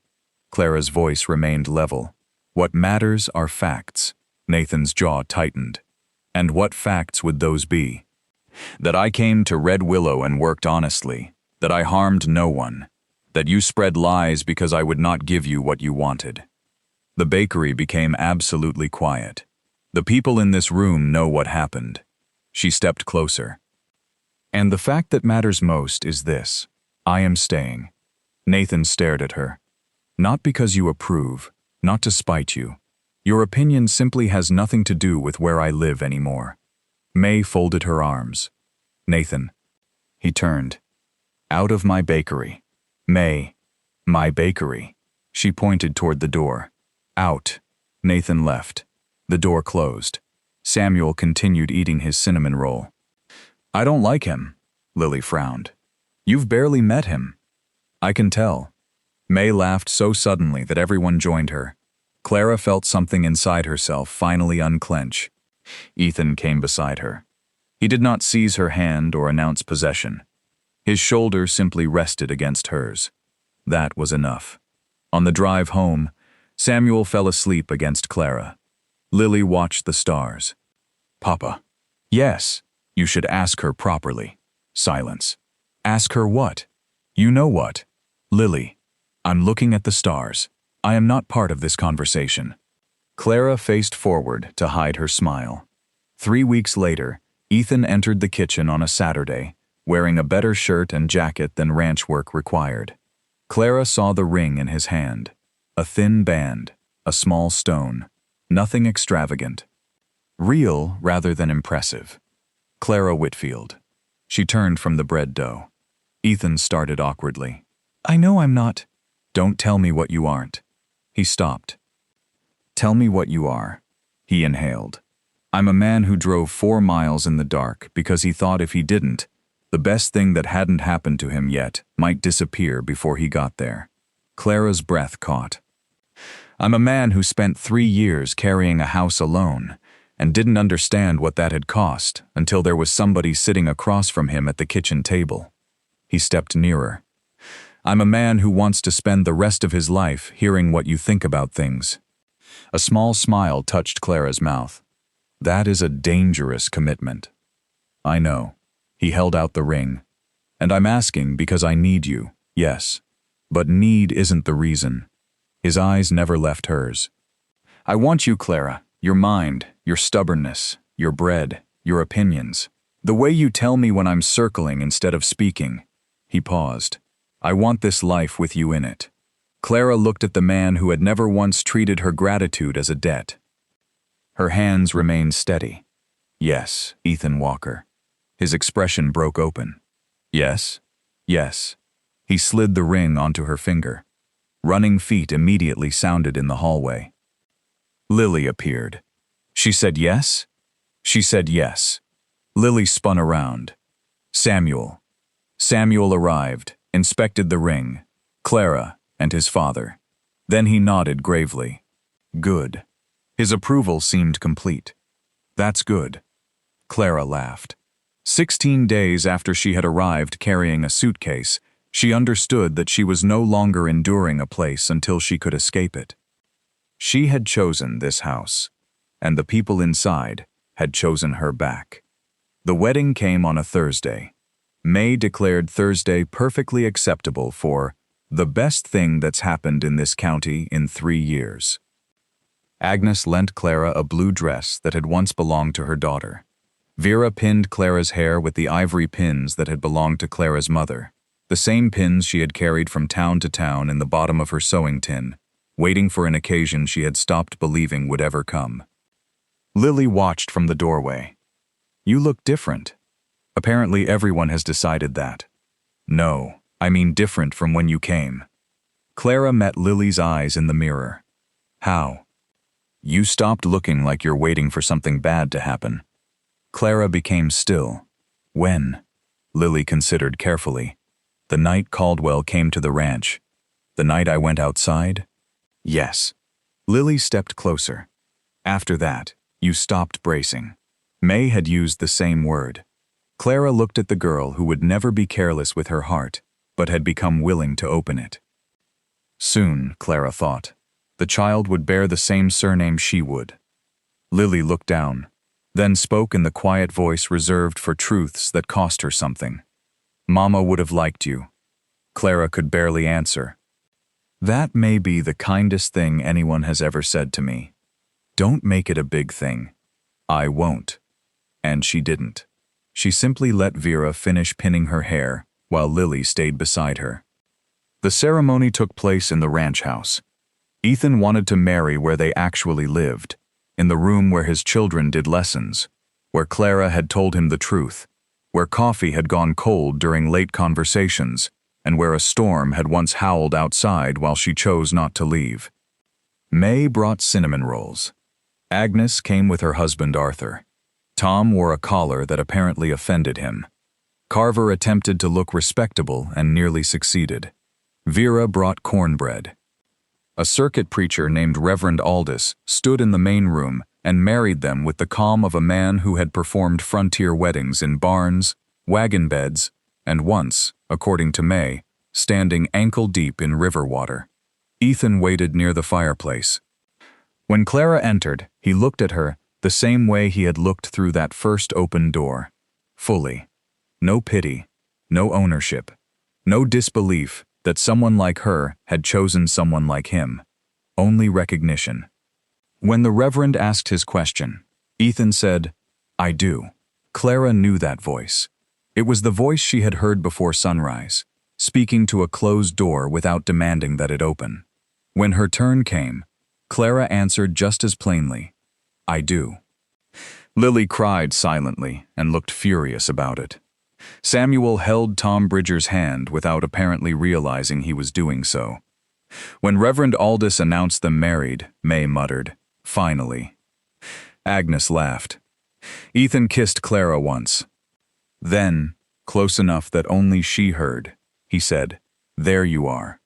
Clara's voice remained level. What matters are facts. Nathan's jaw tightened. And what facts would those be? That I came to Red Willow and worked honestly, that I harmed no one, that you spread lies because I would not give you what you wanted. The bakery became absolutely quiet. The people in this room know what happened. She stepped closer. And the fact that matters most is this: I am staying. Nathan stared at her. Not because you approve, not to spite you. Your opinion simply has nothing to do with where I live anymore. May folded her arms. Nathan. He turned. Out of my bakery. May. My bakery. She pointed toward the door. Out. Nathan left. The door closed. Samuel continued eating his cinnamon roll. I don't like him. Lily frowned. You've barely met him. I can tell. May laughed so suddenly that everyone joined her. Clara felt something inside herself finally unclench. Ethan came beside her. He did not seize her hand or announce possession. His shoulder simply rested against hers. That was enough. On the drive home, Samuel fell asleep against Clara. Lily watched the stars. Papa. Yes, you should ask her properly. Silence. Ask her what? You know what. Lily. I'm looking at the stars. I am not part of this conversation. Clara faced forward to hide her smile. 3 weeks later, Ethan entered the kitchen on a Saturday, wearing a better shirt and jacket than ranch work required. Clara saw the ring in his hand. A thin band, a small stone, nothing extravagant. Real rather than impressive. Clara Whitfield. She turned from the bread dough. Ethan started awkwardly. I know I'm not. Don't tell me what you aren't. He stopped. Tell me what you are. He inhaled. I'm a man who drove 4 miles in the dark because he thought if he didn't, the best thing that hadn't happened to him yet might disappear before he got there. Clara's breath caught. I'm a man who spent 3 years carrying a house alone and didn't understand what that had cost until there was somebody sitting across from him at the kitchen table. He stepped nearer. I'm a man who wants to spend the rest of his life hearing what you think about things. A small smile touched Clara's mouth. That is a dangerous commitment. I know. He held out the ring. And I'm asking because I need you, yes. But need isn't the reason. His eyes never left hers. I want you, Clara, your mind, your stubbornness, your bread, your opinions. The way you tell me when I'm circling instead of speaking. He paused. I want this life with you in it. Clara looked at the man who had never once treated her gratitude as a debt. Her hands remained steady. Yes, Ethan Walker. His expression broke open. Yes, yes. He slid the ring onto her finger. Running feet immediately sounded in the hallway. Lily appeared. She said yes? She said yes. Lily spun around. Samuel. Samuel arrived, inspected the ring, Clara, and his father. Then he nodded gravely. Good. His approval seemed complete. That's good. Clara laughed. 16 days after she had arrived carrying a suitcase, she understood that she was no longer enduring a place until she could escape it. She had chosen this house, and the people inside had chosen her back. The wedding came on a Thursday. May declared Thursday perfectly acceptable for the best thing that's happened in this county in 3 years. Agnes lent Clara a blue dress that had once belonged to her daughter. Vera pinned Clara's hair with the ivory pins that had belonged to Clara's mother, the same pins she had carried from town to town in the bottom of her sewing tin, waiting for an occasion she had stopped believing would ever come. Lily watched from the doorway. You look different. Apparently everyone has decided that. No, I mean different from when you came. Clara met Lily's eyes in the mirror. How? You stopped looking like you're waiting for something bad to happen. Clara became still. When? Lily considered carefully. The night Caldwell came to the ranch. The night I went outside? Yes. Lily stepped closer. After that, you stopped bracing. May had used the same word. Clara looked at the girl who would never be careless with her heart, but had become willing to open it. Soon, Clara thought, the child would bear the same surname she would. Lily looked down. then spoke in the quiet voice reserved for truths that cost her something. "Mama would have liked you." Clara could barely answer. "That may be the kindest thing anyone has ever said to me. Don't make it a big thing." "I won't." And she didn't. She simply let Vera finish pinning her hair while Lily stayed beside her. The ceremony took place in the ranch house. Ethan wanted to marry where they actually lived, in the room where his children did lessons, where Clara had told him the truth, where coffee had gone cold during late conversations, and where a storm had once howled outside while she chose not to leave. May brought cinnamon rolls. Agnes came with her husband Arthur. Tom wore a collar that apparently offended him. Carver attempted to look respectable and nearly succeeded. Vera brought cornbread. A circuit preacher named Reverend Aldous stood in the main room and married them with the calm of a man who had performed frontier weddings in barns, wagon beds, and once, according to May, standing ankle-deep in river water. Ethan waited near the fireplace. When Clara entered, he looked at her the same way he had looked through that first open door. Fully. No pity, no ownership, no disbelief that someone like her had chosen someone like him. Only recognition. When the Reverend asked his question, Ethan said, "I do." Clara knew that voice. It was the voice she had heard before sunrise, speaking to a closed door without demanding that it open. When her turn came, Clara answered just as plainly, "I do." Lily cried silently and looked furious about it. Samuel held Tom Bridger's hand without apparently realizing he was doing so. When Reverend Aldous announced them married, May muttered, "Finally." Agnes laughed. Ethan kissed Clara once. Then, close enough that only she heard, he said, "There you are."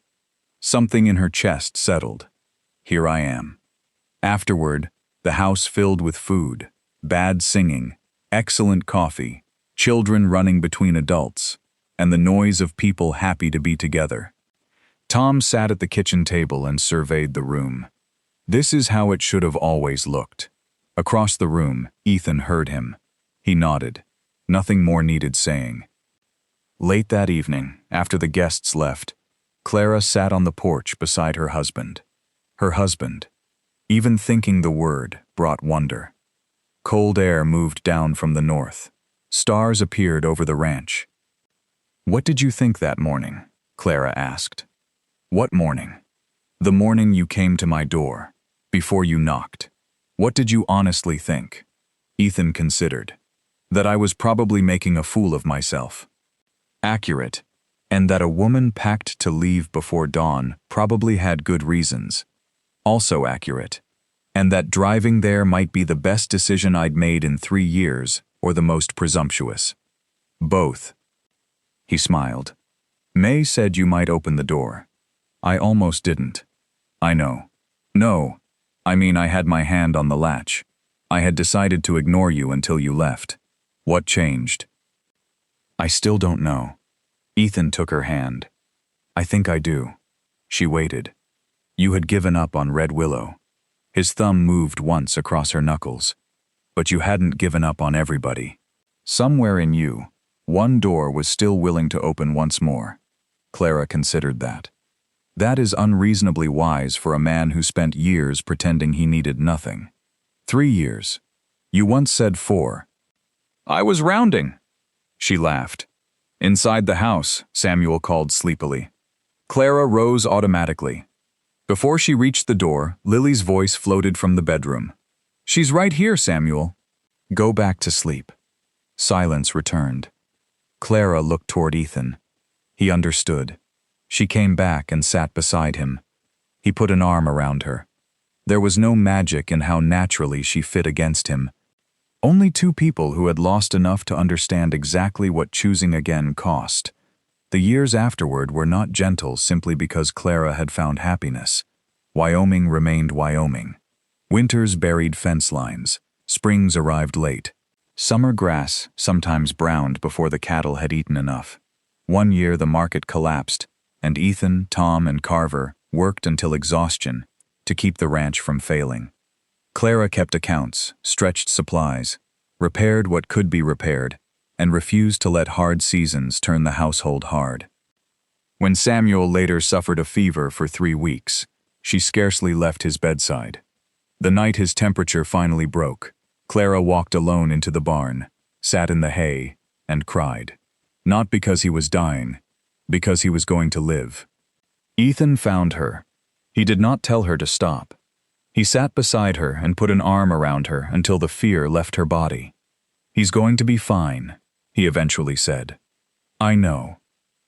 Something in her chest settled. Here I am. Afterward, the house filled with food, bad singing, excellent coffee, children running between adults, and the noise of people happy to be together. Tom sat at the kitchen table and surveyed the room. This is how it should have always looked. Across the room, Ethan heard him. He nodded. Nothing more needed saying. Late that evening, after the guests left, Clara sat on the porch beside her husband. Her husband. Even thinking the word brought wonder. Cold air moved down from the north. Stars appeared over the ranch. "What did you think that morning?" Clara asked. "What morning?" "The morning you came to my door, before you knocked. What did you honestly think?" Ethan considered. "That I was probably making a fool of myself." Accurate. And that a woman packed to leave before dawn probably had good reasons. Also accurate. And that driving there might be the best decision I'd made in 3 years, or the most presumptuous. Both. He smiled. "May said you might open the door. I almost didn't." "I know." "No. I mean, I had my hand on the latch. I had decided to ignore you until you left. What changed?" "I still don't know." Ethan took her hand. "I think I do." She waited. "You had given up on Red Willow." His thumb moved once across her knuckles. "But you hadn't given up on everybody. Somewhere in you, one door was still willing to open once more." Clara considered that. That is unreasonably wise for a man who spent years pretending he needed nothing. 3 years. You once said 4. "I was rounding." She laughed. Inside the house, Samuel called sleepily. Clara rose automatically. Before she reached the door, Lily's voice floated from the bedroom. "She's right here, Samuel." "Go back to sleep." Silence returned. Clara looked toward Ethan. He understood. She came back and sat beside him. He put an arm around her. There was no magic in how naturally she fit against him. Only 2 people who had lost enough to understand exactly what choosing again cost. The years afterward were not gentle simply because Clara had found happiness. Wyoming remained Wyoming. Winters buried fence lines. Springs arrived late. Summer grass sometimes browned before the cattle had eaten enough. One year the market collapsed, and Ethan, Tom, and Carver worked until exhaustion to keep the ranch from failing. Clara kept accounts, stretched supplies, repaired what could be repaired, and refused to let hard seasons turn the household hard. When Samuel later suffered a fever for 3 weeks, she scarcely left his bedside. The night his temperature finally broke, Clara walked alone into the barn, sat in the hay, and cried. Not because he was dying, because he was going to live. Ethan found her. He did not tell her to stop. He sat beside her and put an arm around her until the fear left her body. "He's going to be fine," he eventually said. "I know."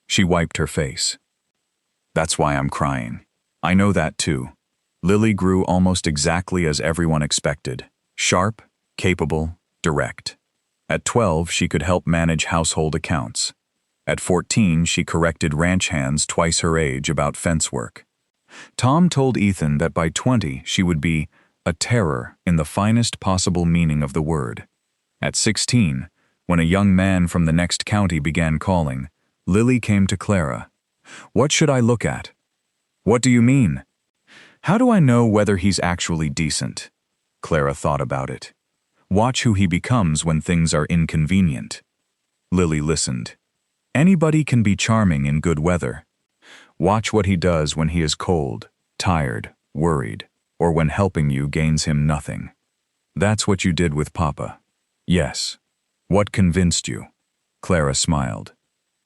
She wiped her face. "That's why I'm crying. I know that too." Lily grew almost exactly as everyone expected. Sharp, capable, direct. At 12, she could help manage household accounts. At 14, she corrected ranch hands twice her age about fence work. Tom told Ethan that by 20, she would be a terror in the finest possible meaning of the word. At 16, when a young man from the next county began calling, Lily came to Clara. "What should I look at?" "What do you mean?" "How do I know whether he's actually decent?" Clara thought about it. "Watch who he becomes when things are inconvenient." Lily listened. "Anybody can be charming in good weather. Watch what he does when he is cold, tired, worried, or when helping you gains him nothing." "That's what you did with Papa." "Yes." "What convinced you?" Clara smiled.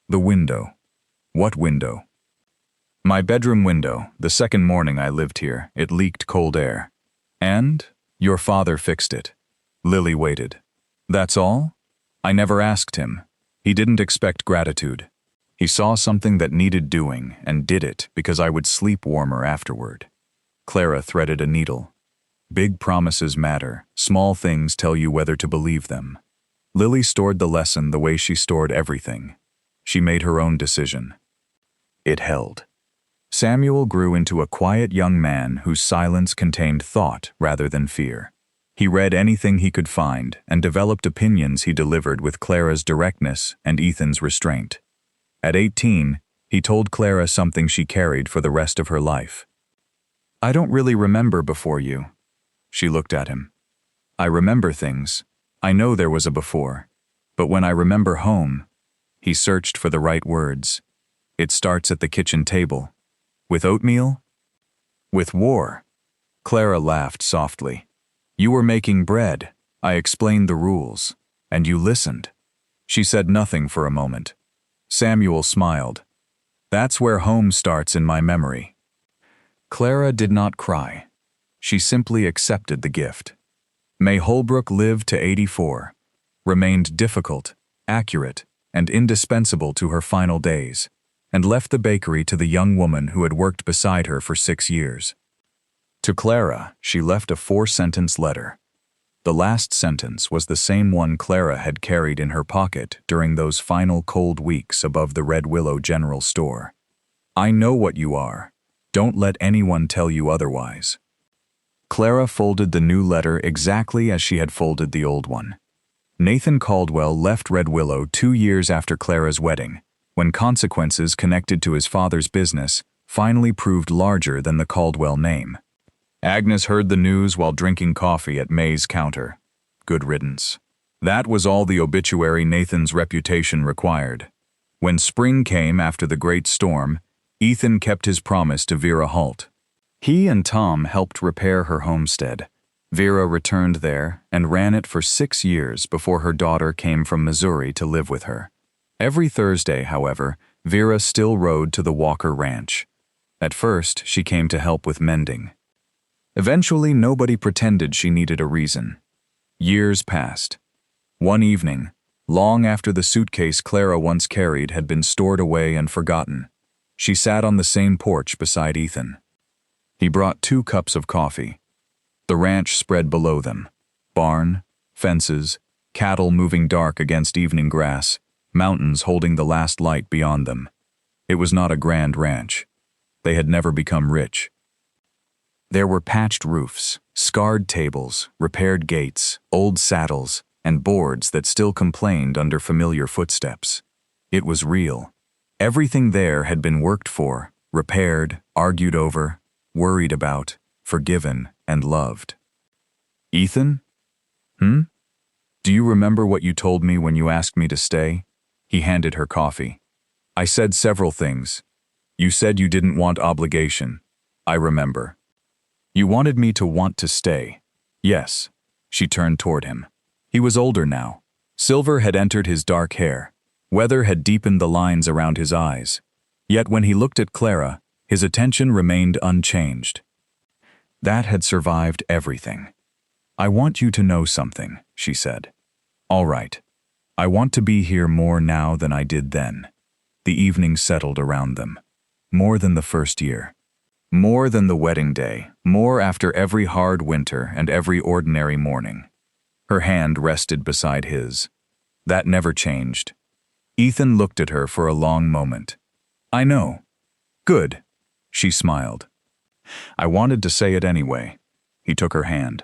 "The window." "What window?" "My bedroom window. The second morning I lived here, it leaked cold air." "And? Your father fixed it." Lily waited. "That's all?" "I never asked him. He didn't expect gratitude. He saw something that needed doing and did it because I would sleep warmer afterward." Clara threaded a needle. Big promises matter. Small things tell you whether to believe them. Lily stored the lesson the way she stored everything. She made her own decision. It held. Samuel grew into a quiet young man whose silence contained thought rather than fear. He read anything he could find and developed opinions he delivered with Clara's directness and Ethan's restraint. At 18, he told Clara something she carried for the rest of her life. "I don't really remember before you." She looked at him. "I remember things. I know there was a before. But when I remember home," he searched for the right words. "It starts at the kitchen table. With oatmeal? With war." Clara laughed softly. "You were making bread. I explained the rules. And you listened." She said nothing for a moment. Samuel smiled. "That's where home starts in my memory." Clara did not cry. She simply accepted the gift. May Holbrook live to 84, remained difficult, accurate, and indispensable to her final days, and left the bakery to the young woman who had worked beside her for 6 years. To Clara, she left a 4-sentence letter. The last sentence was the same one Clara had carried in her pocket during those final cold weeks above the Red Willow General Store. "I know what you are. Don't let anyone tell you otherwise." Clara folded the new letter exactly as she had folded the old one. Nathan Caldwell left Red Willow 2 years after Clara's wedding, when consequences connected to his father's business finally proved larger than the Caldwell name. Agnes heard the news while drinking coffee at May's counter. Good riddance. That was all the obituary Nathan's reputation required. When spring came after the great storm, Ethan kept his promise to Vera Holt. He and Tom helped repair her homestead. Vera returned there and ran it for 6 years before her daughter came from Missouri to live with her. Every Thursday, however, Vera still rode to the Walker Ranch. At first, she came to help with mending. Eventually, nobody pretended she needed a reason. Years passed. One evening, long after the suitcase Clara once carried had been stored away and forgotten, she sat on the same porch beside Ethan. He brought 2 cups of coffee. The ranch spread below them. Barn, fences, cattle moving dark against evening grass, mountains holding the last light beyond them. It was not a grand ranch. They had never become rich. There were patched roofs, scarred tables, repaired gates, old saddles, and boards that still complained under familiar footsteps. It was real. Everything there had been worked for, repaired, argued over, worried about, forgiven, and loved. "Ethan? Do Do you remember what you told me when you asked me to stay? He handed her coffee. I said several things. You said you didn't want obligation. I remember. You wanted me to want to stay. Yes. She turned toward him. He was older now. Silver had entered his dark hair. Weather had deepened the lines around his eyes. Yet when he looked at Clara, his attention remained unchanged. That had survived everything. I want you to know something, she said. All right. I want to be here more now than I did then. The evening settled around them. More than the first year. More than the wedding day. More after every hard winter and every ordinary morning. Her hand rested beside his. That never changed. Ethan looked at her for a long moment. I know. Good. She smiled. I wanted to say it anyway. He took her hand.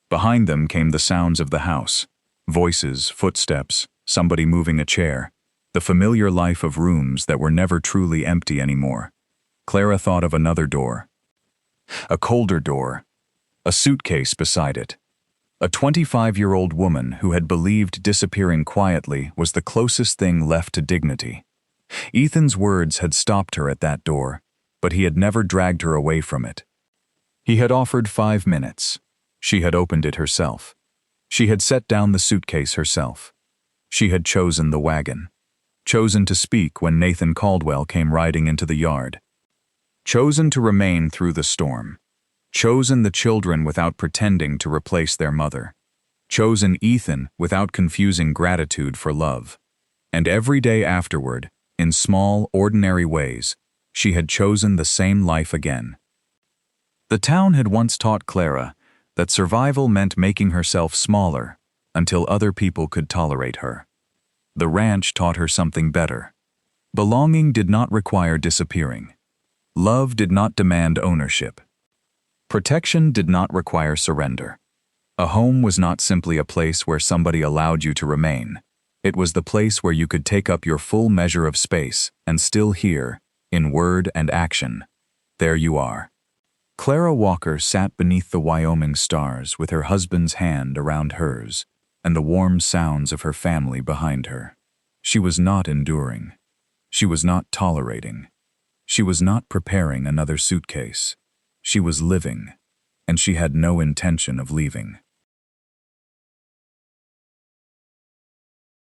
Behind them came the sounds of the house. Voices, footsteps, somebody moving a chair. The familiar life of rooms that were never truly empty anymore. Clara thought of another door. A colder door. A suitcase beside it. A 25-year-old woman who had believed disappearing quietly was the closest thing left to dignity. Ethan's words had stopped her at that door, but he had never dragged her away from it. He had offered 5 minutes. She had opened it herself. She had set down the suitcase herself. She had chosen the wagon. Chosen to speak when Nathan Caldwell came riding into the yard. Chosen to remain through the storm. Chosen the children without pretending to replace their mother. Chosen Ethan without confusing gratitude for love. And every day afterward, in small, ordinary ways, she had chosen the same life again. The town had once taught Clara that survival meant making herself smaller until other people could tolerate her. The ranch taught her something better. Belonging did not require disappearing. Love did not demand ownership. Protection did not require surrender. A home was not simply a place where somebody allowed you to remain. It was the place where you could take up your full measure of space and still hear, in word and action, there you are. Clara Walker sat beneath the Wyoming stars with her husband's hand around hers and the warm sounds of her family behind her. She was not enduring. She was not tolerating. She was not preparing another suitcase. She was living, and she had no intention of leaving.